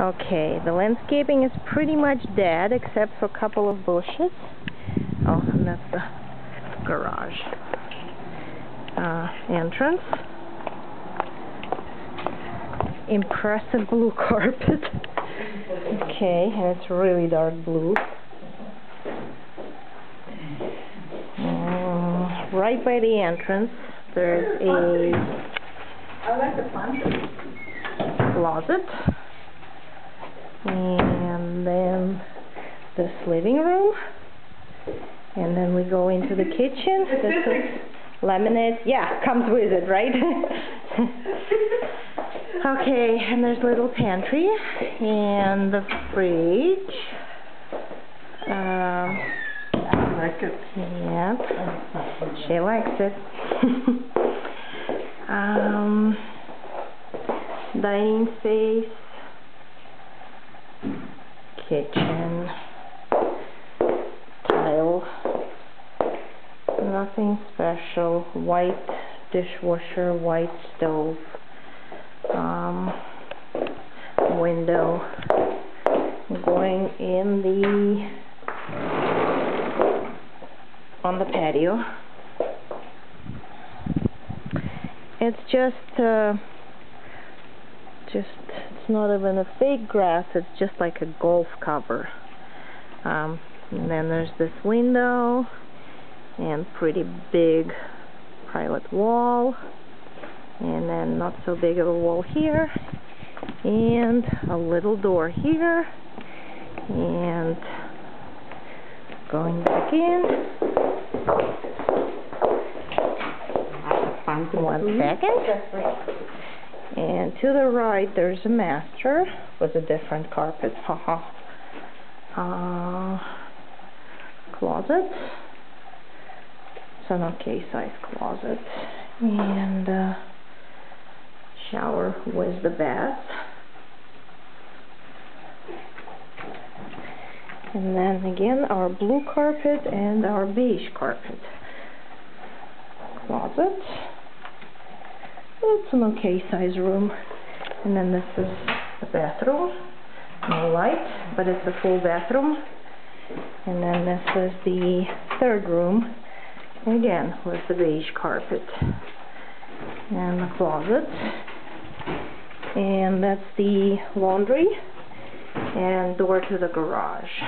Okay, the landscaping is pretty much dead except for a couple of bushes. Oh, and that's the garage entrance. Impressive blue carpet. Okay, and it's really dark blue. Right by the entrance, there's a closet. And then this living room, and then we go into the kitchen. This is laminate. Yeah, comes with it, right? Okay, and there's a little pantry and the fridge. I like it. Yeah, she likes it. Dining space. Kitchen, tile, nothing special, white dishwasher, white stove, window, going in on the patio. It's it's not even a fake grass, it's just like a golf cover. And then there's this window and pretty big private wall, and then not so big of a wall here, and a little door here, and going back in. 1 second. And to the right there's a master with a different carpet. Closet. It's an okay size closet. And shower with the bath. And then again our blue carpet and our beige carpet. Closet. It's an okay size room. And then this is the bathroom. No light, but it's a full bathroom. And then this is the third room, again with the beige carpet. And the closet. And that's the laundry and door to the garage.